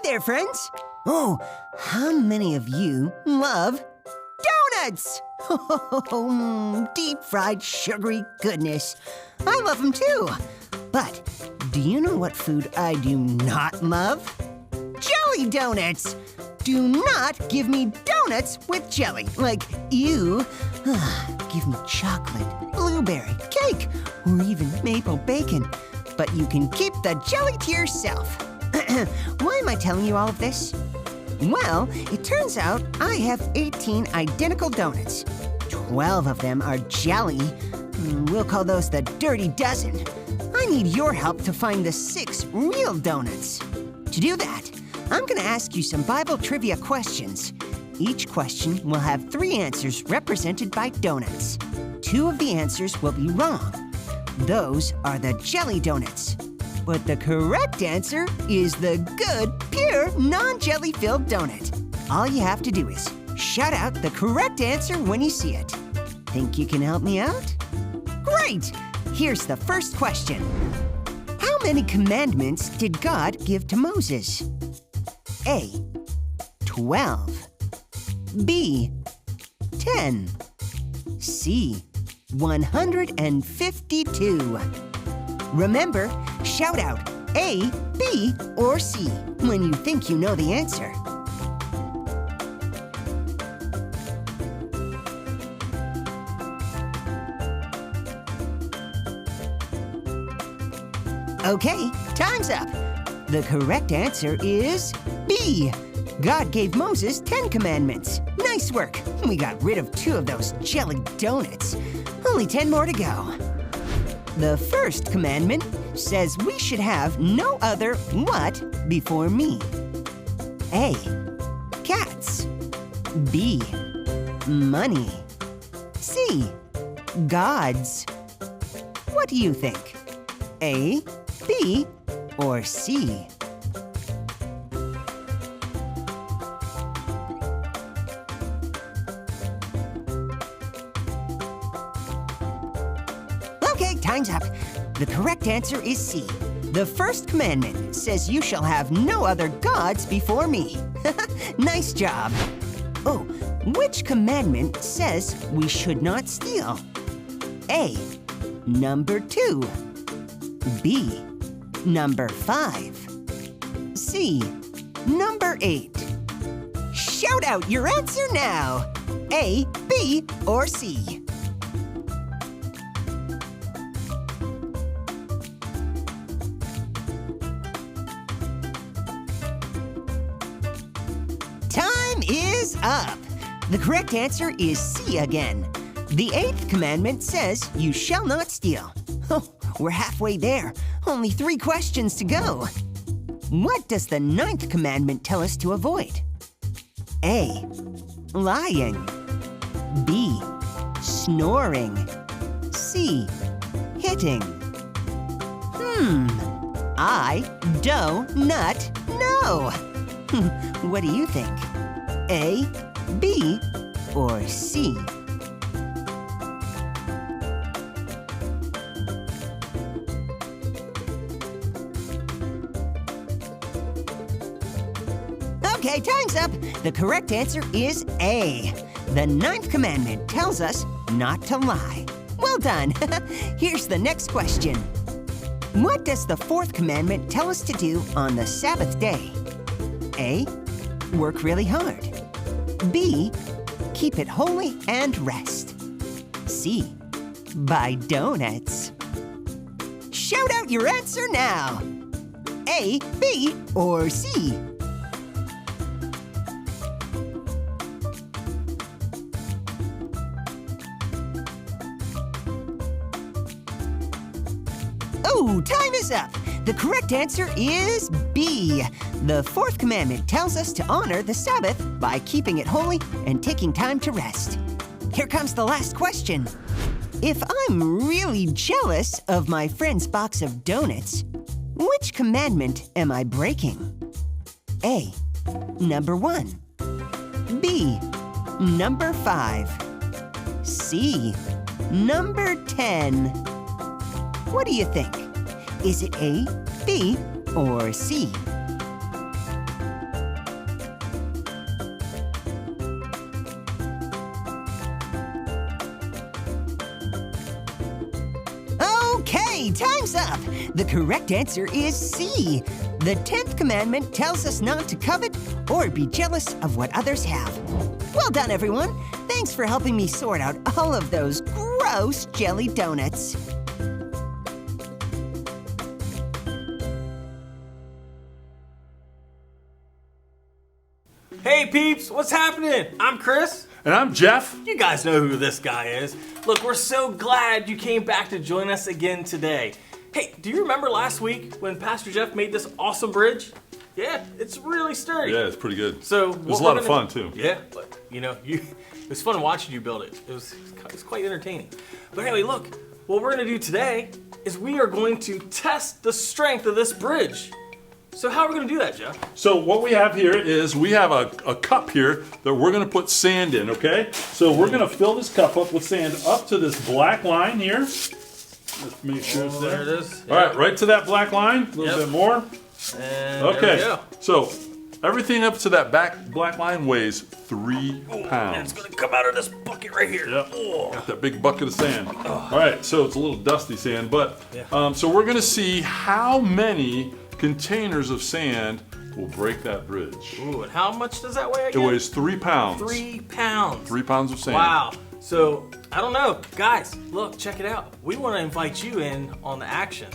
there, friends. Oh, how many of you love donuts? Deep-fried, sugary goodness. I love them too. But do you know what food I do not love? Jelly donuts. Do not give me donuts with jelly. Like, ew. Give me chocolate, blueberry, cake, or even maple bacon. But you can keep the jelly to yourself. Why am I telling you all of this? Well, it turns out I have 18 identical donuts. 12 of them are jelly. We'll call those the dirty dozen. I need your help to find the 6 real donuts. To do that, I'm going to ask you some Bible trivia questions. Each question will have 3 answers represented by donuts. 2 of the answers will be wrong. Those are the jelly donuts. But the correct answer is the good, pure, non-jelly filled donut. All you have to do is shout out the correct answer when you see it. Think you can help me out? Great! Here's the first question. How many commandments did God give to Moses? A, 12. B, 10. C, 152. Remember, shout out A, B, or C when you think you know the answer. Okay, time's up. The correct answer is B. God gave Moses 10 commandments. Nice work. We got rid of 2 of those jelly donuts. Only 10 more to go. The first commandment says we should have no other what before me? A, cats. B, money. C, gods. What do you think? A, B, or C? Okay, time's up. The correct answer is C. The first commandment says you shall have no other gods before me. Nice job. Oh, which commandment says we should not steal? A, number 2. B, number 5. C, number 8. Shout out your answer now. A, B, or C? Time is up. The correct answer is C again. The 8th commandment says you shall not steal. Oh, we're halfway there. Only 3 questions to go. What does the 9th commandment tell us to avoid? A, lying. B, snoring. C, hitting. I do not know. What do you think? A, B, or C? Okay, time's up. The correct answer is A. The 9th commandment tells us not to lie. Well done. Here's the next question. What does the 4th commandment tell us to do on the Sabbath day? A, work really hard. B, keep it holy and rest. C, buy donuts. Shout out your answer now. A, B, or C? Oh, time is up. The correct answer is B. The 4th commandment tells us to honor the Sabbath by keeping it holy and taking time to rest. Here comes the last question. If I'm really jealous of my friend's box of donuts, which commandment am I breaking? A, number 1. B, number 5. C, number 10. What do you think? Is it A, B, or C? Okay, time's up. The correct answer is C. The 10th commandment tells us not to covet or be jealous of what others have. Well done, everyone. Thanks for helping me sort out all of those gross jelly donuts. Hey peeps, what's happening? I'm Chris. And I'm Jeff. You guys know who this guy is. Look, we're so glad you came back to join us again today. Hey, do you remember last week when Pastor Jeff made this awesome bridge? Yeah, it's really sturdy. Yeah, it's pretty good. So it was a lot of fun too. Yeah, but it was fun watching you build it. It was quite entertaining. But anyway, look, what we're gonna do today is we are going to test the strength of this bridge. So how are we gonna do that, Jeff? So what we have here is we have a cup here that we're gonna put sand in, okay? So we're gonna fill this cup up with sand up to this black line here. Let's make sure it's there. There it is. All right, right to that black line, a little bit more. And Okay, there we go. so everything up to that black line weighs 3 And pounds. it's gonna come out of this bucket right here. Yep. Oh. Got that big bucket of sand. All right, so it's a little dusty sand, but Yeah. so we're gonna see how many containers of sand will break that bridge. Ooh, and how much does that weigh It again? weighs 3 pounds. 3 pounds. 3 pounds of sand. Wow. So, I don't know. Guys, look, check it out. We want to invite you in on the action.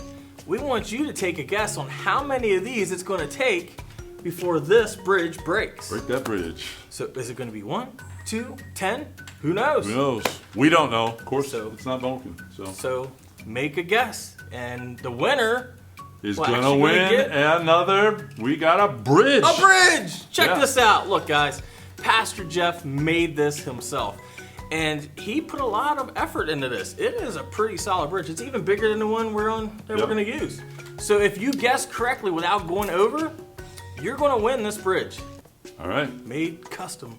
We want you to take a guess on how many of these it's going to take before this bridge breaks. Break that bridge. So, is it going to be 1, 2, 10? Who knows? Who knows? We don't know. Of course, So- it's not Vulcan. So, make a guess. And the winner, He's Well, gonna actually, we're win gonna get- another. We got a bridge. a bridge! Check Yeah. this out. Look, guys, Pastor Jeff made this himself. And he put a lot of effort into this. It is a pretty solid bridge. It's even bigger than the one we're Yep. going to use. So if you guess correctly without going over, you're going to win this bridge. All right. Made custom,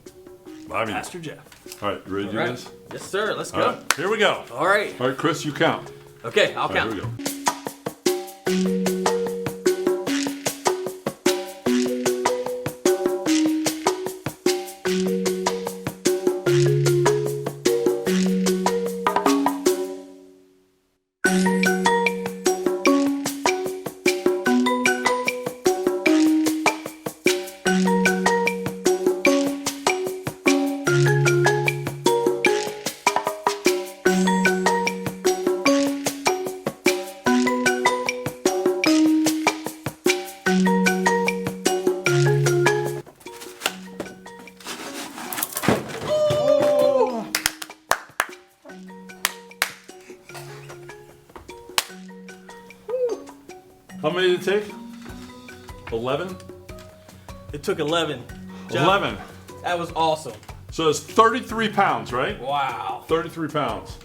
I mean, Pastor Jeff. all right. You ready to do All right. this? Yes, sir. Let's All go. right. Here we go. All right. All right, Chris, you count. Okay, I'll All right, count. here we go. How many did it take? 11? It took 11. Jeff, 11. That was awesome. So it's 33 pounds, right? Wow. 33 pounds.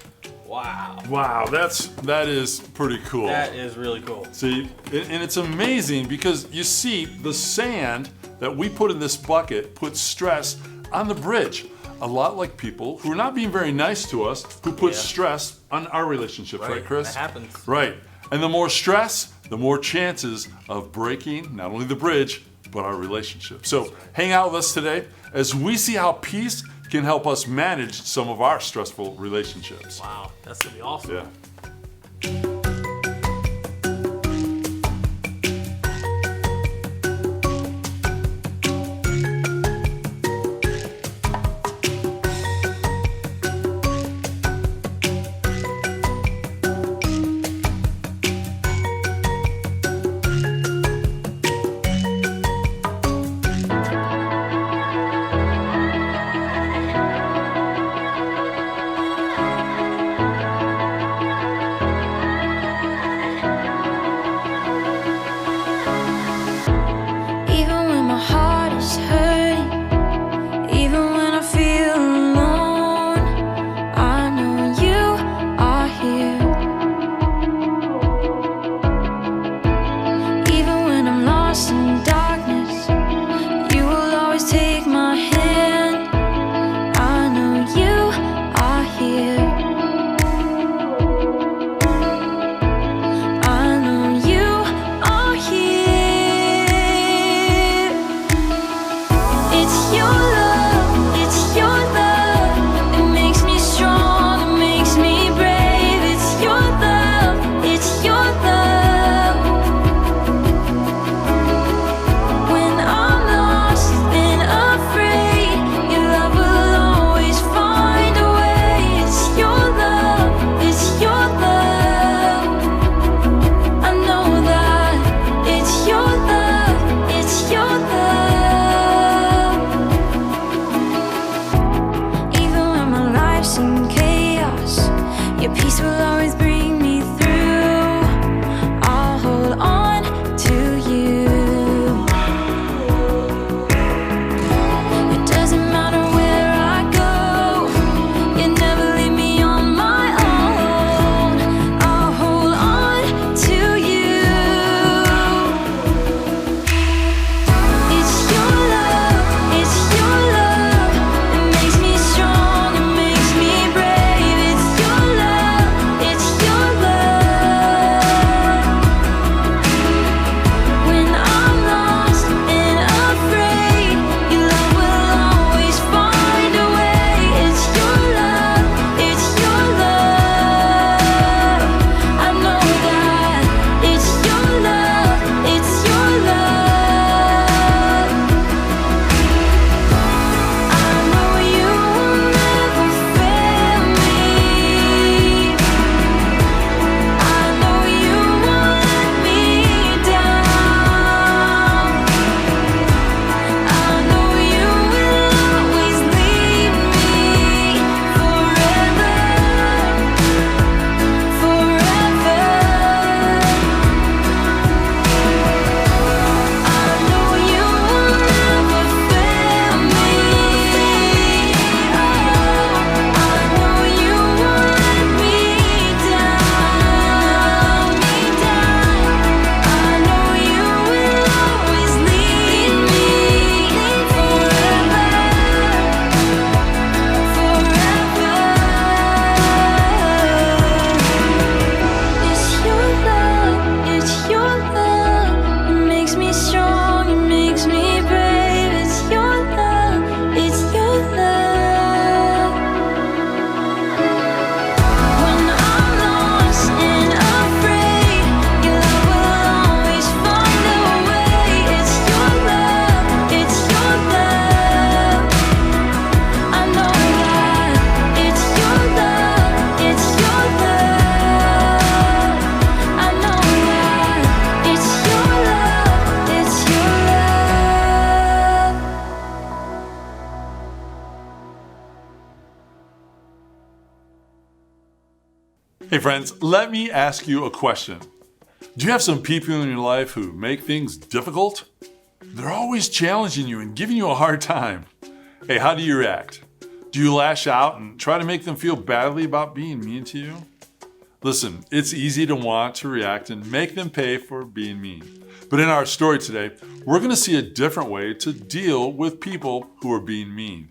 Wow. Wow, that is pretty cool. That is really cool. See, and it's amazing because you see the sand that we put in this bucket puts stress on the bridge. A lot like people who are not being very nice to us, who put Yeah. stress on our relationships, right, Chris? That happens. Right. And the more stress, the more chances of breaking not only the bridge, but our relationship. So hang out with us today as we see how peace can help us manage some of our stressful relationships. Wow, that's gonna be awesome. Yeah. life's in chaos, your peace will always bring me through. I'll hold on to you. It doesn't matter where I go, you never leave me on my own. I'll hold on to you. It's your love, it's your love. It makes me strong, it makes me brave. It's your love, it's your love. When I'm lost and afraid, your love will always find a way. It's your love, it's your love. I know that it's your love, it's your love. I know you will never fail me. I know you won't let me down. I know you will always lead me forever, forever. I know you will never fail me. I know you won't let me down, I know you will always lead me forever, forever. It's your love, it's your love. It makes me strong, it makes me brave. It's your love, it's your love. When I'm lost and afraid, your love will always find a way. It's your love, it's your love. I know that it's your love, it's your love. I know that it's your love, it's your love. Hey friends, let me ask you a question. Do you have some people in your life who make things difficult? They're always challenging you and giving you a hard time. Hey, how do you react? Do you lash out and try to make them feel badly about being mean to you? Listen, it's easy to want to react and make them pay for being mean. But in our story today, we're going to see a different way to deal with people who are being mean.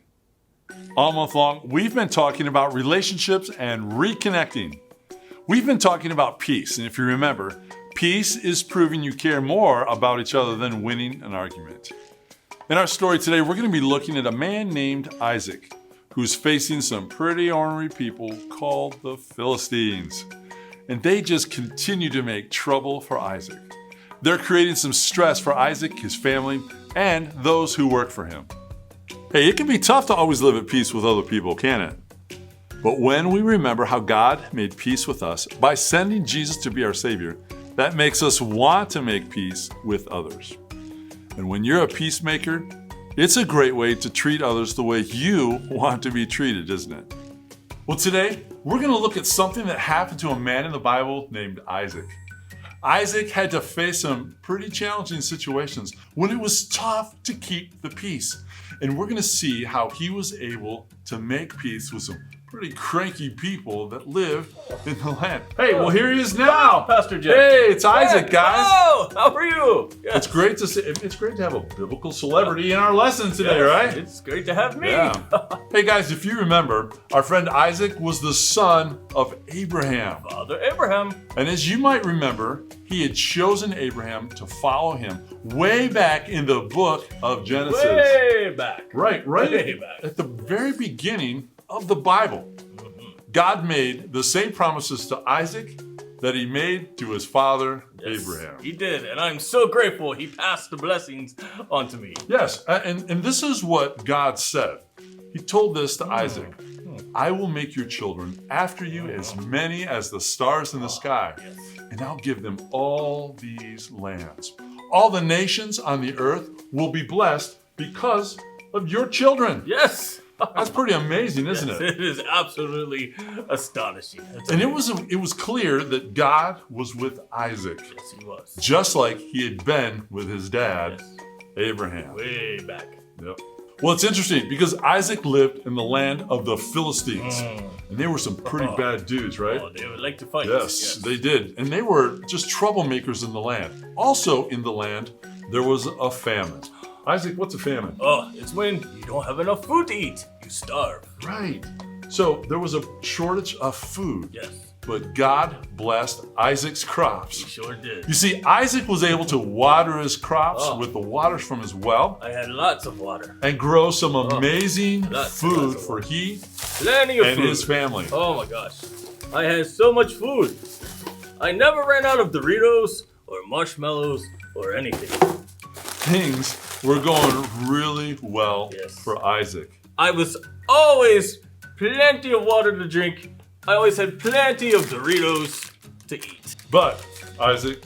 All month long, we've been talking about relationships and reconnecting. We've been talking about peace, and if you remember, peace is proving you care more about each other than winning an argument. In our story today, we're going to be looking at a man named Isaac, who's facing some pretty ornery people called the Philistines. And they just continue to make trouble for Isaac. They're creating some stress for Isaac, his family, and those who work for him. Hey, it can be tough to always live at peace with other people, can't it? But when we remember how God made peace with us by sending Jesus to be our Savior, that makes us want to make peace with others. And when you're a peacemaker, it's a great way to treat others the way you want to be treated, isn't it? Well, today, we're going to look at something that happened to a man in the Bible named Isaac. Isaac had to face some pretty challenging situations when it was tough to keep the peace. And we're going to see how he was able to make peace with some pretty cranky people that live in the land. Hey, well, here he is now. Pastor Jay. Hey, it's Isaac, guys. Oh, how are you? Yes. It's great to see. It's great to have a biblical celebrity in our lesson today, Yes, right? It's great to have me. Yeah. Hey, guys, if you remember, our friend Isaac was the son of Abraham. Father Abraham. And as you might remember, he had chosen Abraham to follow him way back in the book of Genesis. Way back. Right Way back. at the very beginning of the Bible. God made the same promises to Isaac that he made to his father Yes, Abraham. He did, and I'm so grateful he passed the blessings on to me. Yes, and this is what God said. He told this to Isaac. I will make your children after you as many as the stars in the sky, and I'll give them all these lands. All the nations on the earth will be blessed because of your children. Yes. That's pretty amazing, isn't Yes, it? it is absolutely astonishing. And it was clear that God was with Isaac, Yes, he was. just like he had been with his dad, Yes. Abraham. Way back. Yep. Well, it's interesting because Isaac lived in the land of the Philistines, and they were some pretty bad dudes, right? Oh, they would like to fight. Yes, they did. And they were just troublemakers in the land. Also in the land, there was a famine. Isaac, what's a famine? Oh, it's when you don't have enough food to eat. You starve. Right. So there was a shortage of food, Yes, but God blessed Isaac's he crops. sure did. You see, Isaac was able to water his crops Oh. with the waters from his well I had lots of water. and grow some amazing Lots food of for water. he Plenty of and food. his family. Oh my gosh. I had so much food. I never ran out of Doritos or marshmallows or anything. Things were going really well Yes. for Isaac. I was always plenty of water to drink. I always had plenty of Doritos to eat. But, Isaac,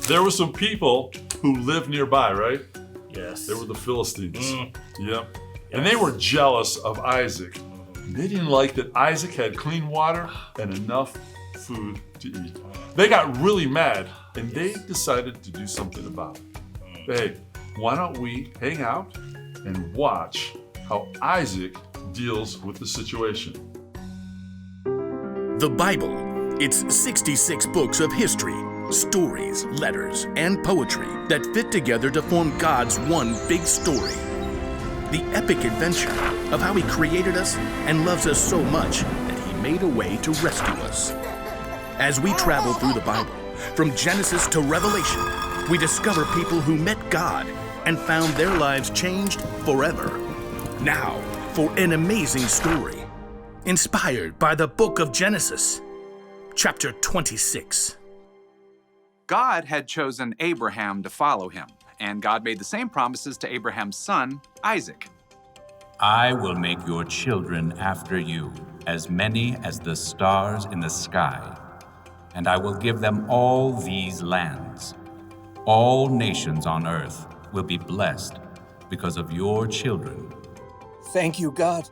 there were some people who lived nearby, right? Yes. They were the Philistines. Mm. Yep. And they were jealous of Isaac. They didn't like that Isaac had clean water and enough food to eat. They got really mad and they decided to do something about it. Hey, why don't we hang out and watch how Isaac deals with the situation? The Bible. It's 66 books of history, stories, letters, and poetry that fit together to form God's one big story. The epic adventure of how He created us and loves us so much that He made a way to rescue us. As we travel through the Bible, from Genesis to Revelation, we discover people who met God and found their lives changed forever. Now, for an amazing story, inspired by the book of Genesis, chapter 26. God had chosen Abraham to follow him, and God made the same promises to Abraham's son, Isaac. I will make your children after you, as many as the stars in the sky, and I will give them all these lands. All nations on earth will be blessed because of your children. Thank you, God.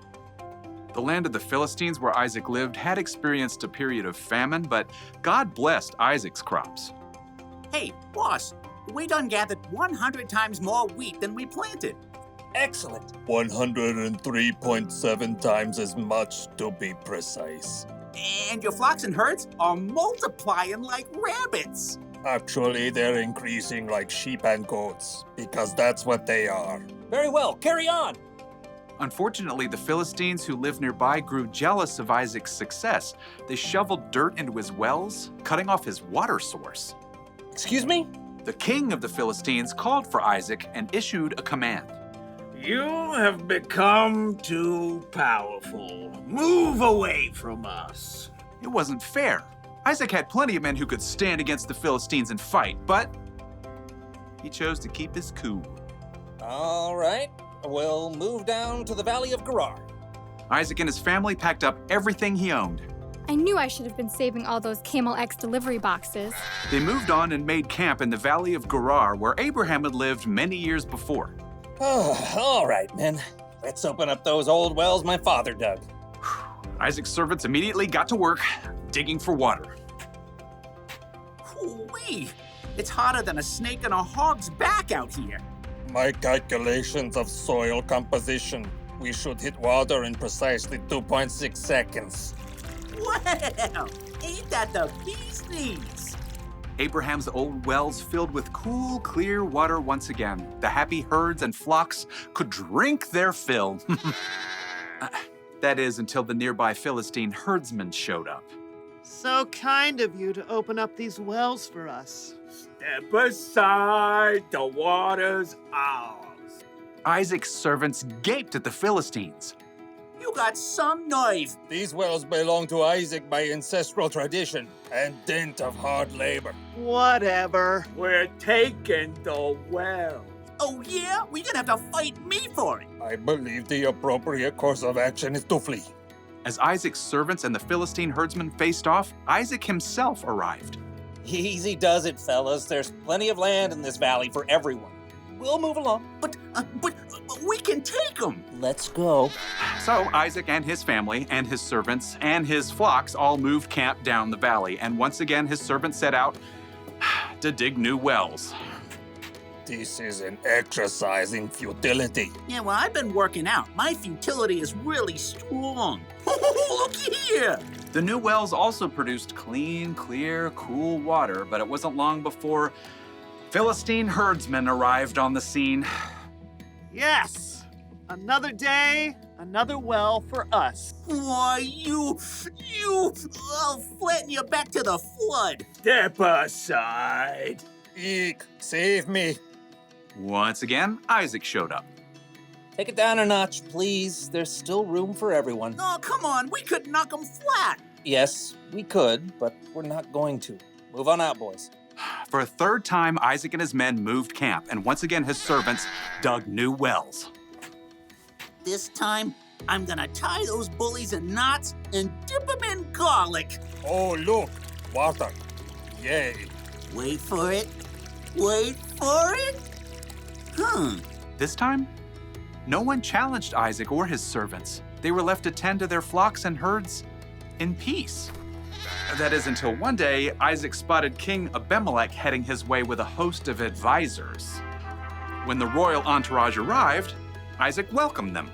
The land of the Philistines where Isaac lived had experienced a period of famine, but God blessed Isaac's crops. Hey, boss, we done gathered 100 times more wheat than we planted. Excellent. 103.7 times as much to be precise. And your flocks and herds are multiplying like rabbits. Actually, they're increasing like sheep and goats, because that's what they are. Very well, carry on. Unfortunately, the Philistines who lived nearby grew jealous of Isaac's success. They shoveled dirt into his wells, cutting off his water source. Excuse me? The king of the Philistines called for Isaac and issued a command. You have become too powerful. Move away from us. It wasn't fair. Isaac had plenty of men who could stand against the Philistines and fight, but he chose to keep his cool. All right, we'll move down to the Valley of Gerar. Isaac and his family packed up everything he owned. I knew I should have been saving all those Camel X delivery boxes. They moved on and made camp in the Valley of Gerar, where Abraham had lived many years before. All right, men. Let's open up those old wells my father dug. Isaac's servants immediately got to work, digging for water. Whoo-wee! It's hotter than a snake in a hog's back out here. My calculations of soil composition. We should hit water in precisely 2.6 seconds. Well, ain't that the bee's knees? Abraham's old wells filled with cool, clear water once again. The happy herds and flocks could drink their fill. That is, until the nearby Philistine herdsmen showed up. So kind of you to open up these wells for us. Step aside, the water's ours. Isaac's servants gaped at the Philistines. You got some nerve. These wells belong to Isaac by ancestral tradition and dint of hard labor. Whatever. We're taking the well. Oh yeah? We're gonna have to fight me for it. I believe the appropriate course of action is to flee. As Isaac's servants and the Philistine herdsmen faced off, Isaac himself arrived. Easy does it, fellas. There's plenty of land in this valley for everyone. We'll move along. But we can take them. Let's go. So Isaac and his family and his servants and his flocks all moved camp down the valley, and once again his servants set out to dig new wells. This is an exercise in futility. Yeah, well, I've been working out. My futility is really strong. Look here. The new wells also produced clean, clear, cool water, but it wasn't long before Philistine herdsmen arrived on the scene. Yes! Another day, another well for us. Why, I'll flatten you back to the flood. Step aside. Eek, save me. Once again, Isaac showed up. Take it down a notch, please. There's still room for everyone. Oh, come on, we could knock them flat. Yes, we could, but we're not going to. Move on out, boys. For a third time, Isaac and his men moved camp, and once again his servants dug new wells. This time, I'm gonna tie those bullies in knots and dip them in garlic. Oh, look, water. Yay. Wait for it. Wait for it. This time, no one challenged Isaac or his servants. They were left to tend to their flocks and herds in peace. That is until one day, Isaac spotted King Abimelech heading his way with a host of advisors. When the royal entourage arrived, Isaac welcomed them.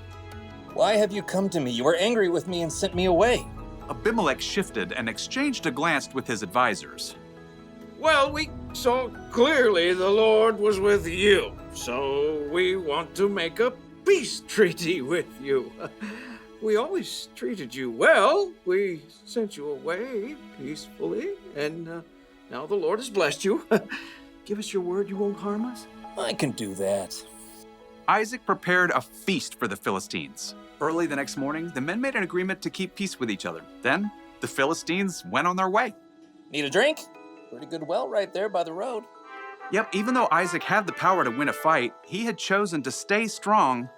Why have you come to me? You were angry with me and sent me away. Abimelech shifted and exchanged a glance with his advisors. Well, we saw clearly the Lord was with you, so we want to make a peace treaty with you. We always treated you well. We sent you away peacefully, and now the Lord has blessed you. Give us your word you won't harm us? I can do that. Isaac prepared a feast for the Philistines. Early the next morning, the men made an agreement to keep peace with each other. Then, the Philistines went on their way. Need a drink? Pretty good well right there by the road. Yep, even though Isaac had the power to win a fight, he had chosen to stay strong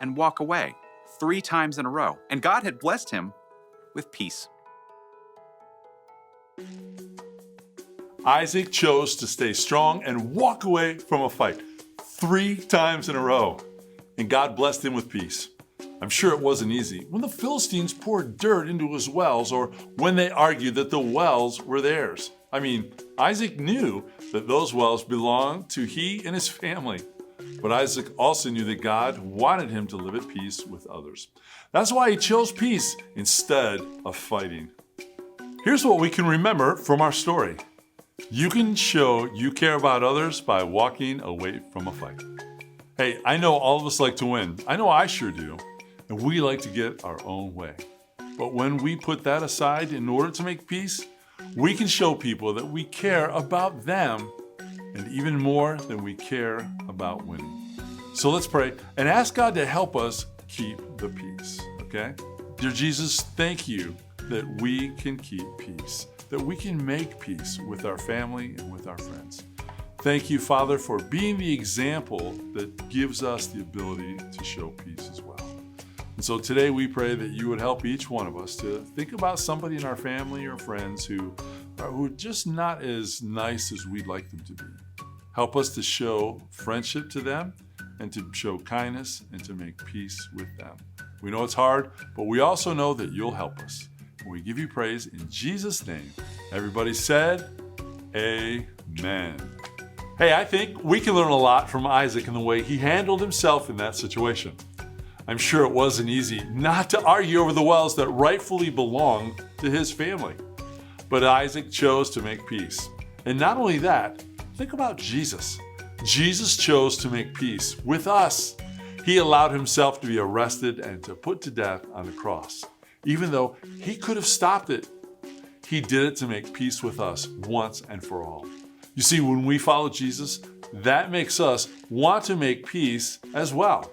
and walk away 3 times in a row. And God had blessed him with peace. Isaac chose to stay strong and walk away from a fight 3 times in a row. And God blessed him with peace. I'm sure it wasn't easy when the Philistines poured dirt into his wells or when they argued that the wells were theirs. I mean, Isaac knew that those wells belonged to he and his family. But Isaac also knew that God wanted him to live at peace with others. That's why he chose peace instead of fighting. Here's what we can remember from our story. You can show you care about others by walking away from a fight. Hey, I know all of us like to win. I know I sure do. And we like to get our own way. But when we put that aside in order to make peace, we can show people that we care about them and even more than we care about winning. So let's pray and ask God to help us keep the peace, okay? Dear Jesus, thank you that we can keep peace, that we can make peace with our family and with our friends. Thank you, Father, for being the example that gives us the ability to show peace as well. And so today we pray that you would help each one of us to think about somebody in our family or friends who are just not as nice as we'd like them to be. Help us to show friendship to them and to show kindness and to make peace with them. We know it's hard, but we also know that you'll help us. And we give you praise in Jesus' name. Everybody said, Amen. Hey, I think we can learn a lot from Isaac in the way he handled himself in that situation. I'm sure it wasn't easy not to argue over the wells that rightfully belonged to his family. But Isaac chose to make peace. And not only that, think about Jesus. Jesus chose to make peace with us. He allowed himself to be arrested and to put to death on the cross. Even though he could have stopped it, he did it to make peace with us once and for all. You see, when we follow Jesus, that makes us want to make peace as well.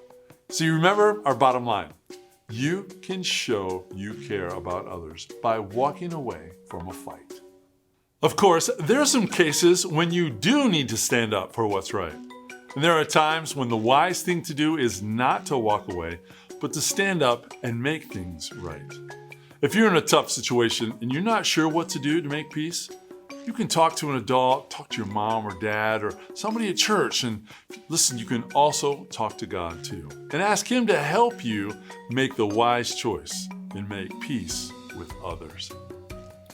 So you remember our bottom line. You can show you care about others by walking away from a fight. Of course, there are some cases when you do need to stand up for what's right. And there are times when the wise thing to do is not to walk away, but to stand up and make things right. If you're in a tough situation and you're not sure what to do to make peace, You can talk to an adult, talk to your mom or dad or somebody at church. And listen, you can also talk to God too. And ask Him to help you make the wise choice and make peace with others.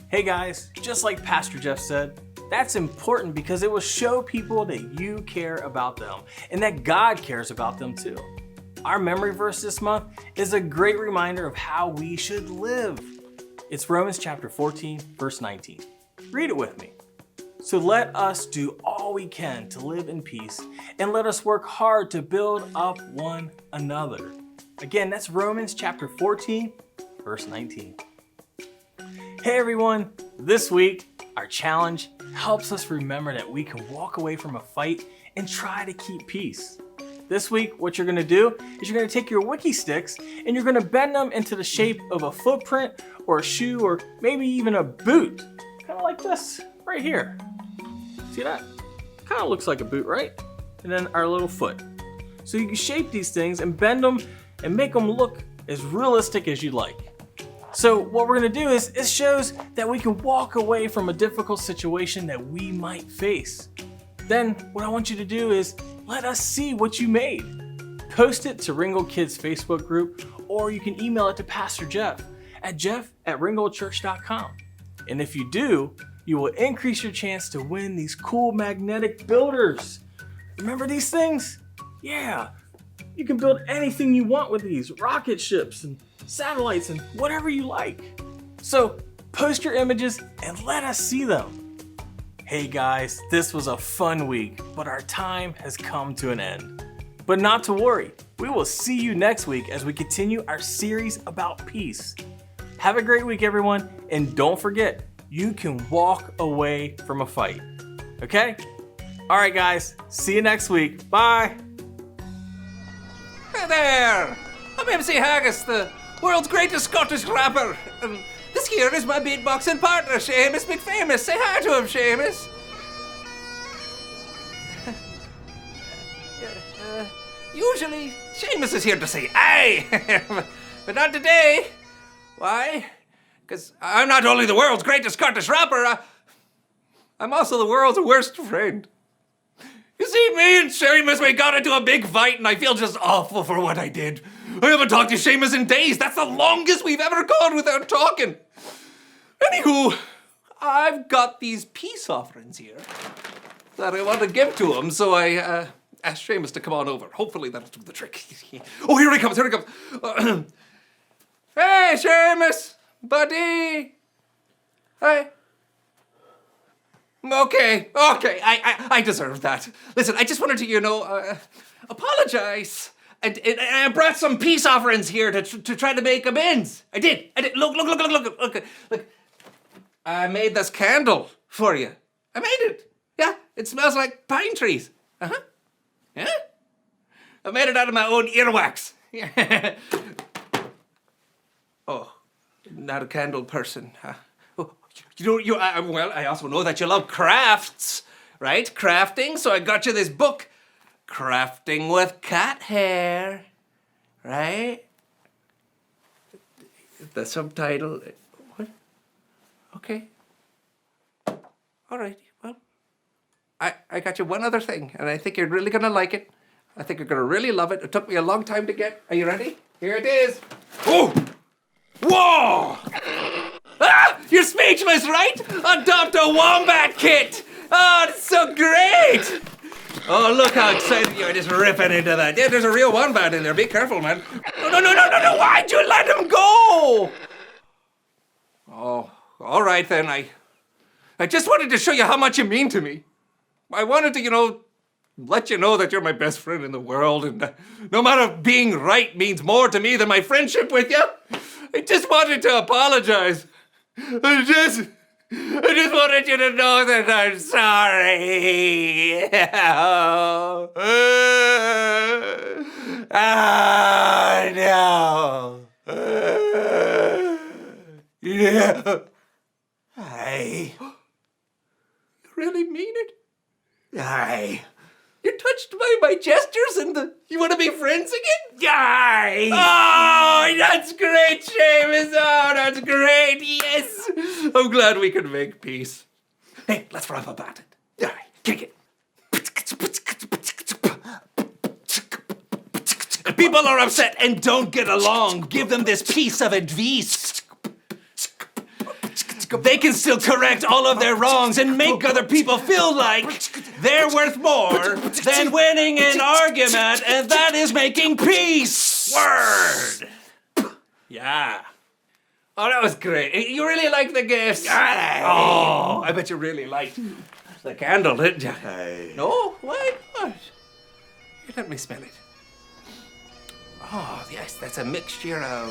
Hey guys, just like Pastor Jeff said, that's important because it will show people that you care about them and that God cares about them too. Our memory verse this month is a great reminder of how we should live. It's Romans chapter 14, verse 19. Read it with me. So let us do all we can to live in peace, and let us work hard to build up one another. Again, that's Romans chapter 14, verse 19. Hey everyone, this week, our challenge helps us remember that we can walk away from a fight and try to keep peace. This week, what you're gonna do is you're gonna take your wiki sticks and you're gonna bend them into the shape of a footprint or a shoe or maybe even a boot. Kind of like this right here. See that? Kind of looks like a boot, right? And then our little foot. So you can shape these things and bend them and make them look as realistic as you like. So what we're gonna do is it shows that we can walk away from a difficult situation that we might face. Then what I want you to do is let us see what you made. Post it to Ringgold Kids Facebook group, or you can email it to Pastor Jeff at jeff@ringgoldchurch.com. And if you do, you will increase your chance to win these cool magnetic builders. Remember these things? Yeah, you can build anything you want with these, rocket ships and satellites and whatever you like. So post your images and let us see them. Hey guys, this was a fun week, but our time has come to an end. But not to worry, we will see you next week as we continue our series about peace. Have a great week, everyone, and don't forget, you can walk away from a fight. Okay? All right, guys, see you next week. Bye. Hey there! I'm MC Haggis, the world's greatest Scottish rapper. And this here is my beatboxing partner, Seamus McFamous. Say hi to him, Seamus. Usually, Seamus is here to say aye, but not today. Why? Because I'm not only the world's greatest Scottish rapper, I'm also the world's worst friend. You see, me and Seamus, we got into a big fight, and I feel just awful for what I did. I haven't talked to Seamus in days. That's the longest we've ever gone without talking. Anywho, I've got these peace offerings here that I want to give to him, so I asked Seamus to come on over. Hopefully that'll do the trick. Oh, here he comes, here he comes. Hey, Seamus, buddy. Hey. Okay, I deserve that. Listen, I just wanted to, apologize. And I brought some peace offerings here to try to make amends. I did. Look. I made this candle for you. I made it. Yeah, it smells like pine trees. Uh-huh. Yeah? I made it out of my own earwax. Oh, not a candle person, huh? I also know that you love crafts, right? Crafting, so I got you this book, Crafting with Cat Hair, right? The subtitle, what? Okay. All right, well, I got you one other thing, and I think you're really gonna like it. I think you're gonna really love it. It took me a long time to get. Are you ready? Here it is. Oh! Whoa! Ah! You're speechless, right? Adopt a wombat kit! Oh, it's so great! Oh, look how excited you are just ripping into that. Yeah, there's a real wombat in there. Be careful, man. No. Why'd you let him go? Oh, all right then. I just wanted to show you how much you mean to me. I wanted to, let you know that you're my best friend in the world, and no matter being right means more to me than my friendship with you, I just wanted to apologize. I just wanted you to know that I'm sorry. No. Yeah. Aye. You really mean it? Aye. You're touched by my gestures and you want to be friends again? Aye. Oh, that's great, Seamus. Oh, that's great. Yes. I'm glad we could make peace. Hey, let's rap about it. All right, kick it. If people are upset and don't get along, give them this piece of advice. They can still correct all of their wrongs and make other people feel like they're worth more than winning an argument, and that is making peace. Word. Yeah. Oh, that was great. You really liked the gifts? Oh, I bet you really liked the candle, didn't you? No? Why not? Here, let me smell it. Oh, yes, that's a mixture of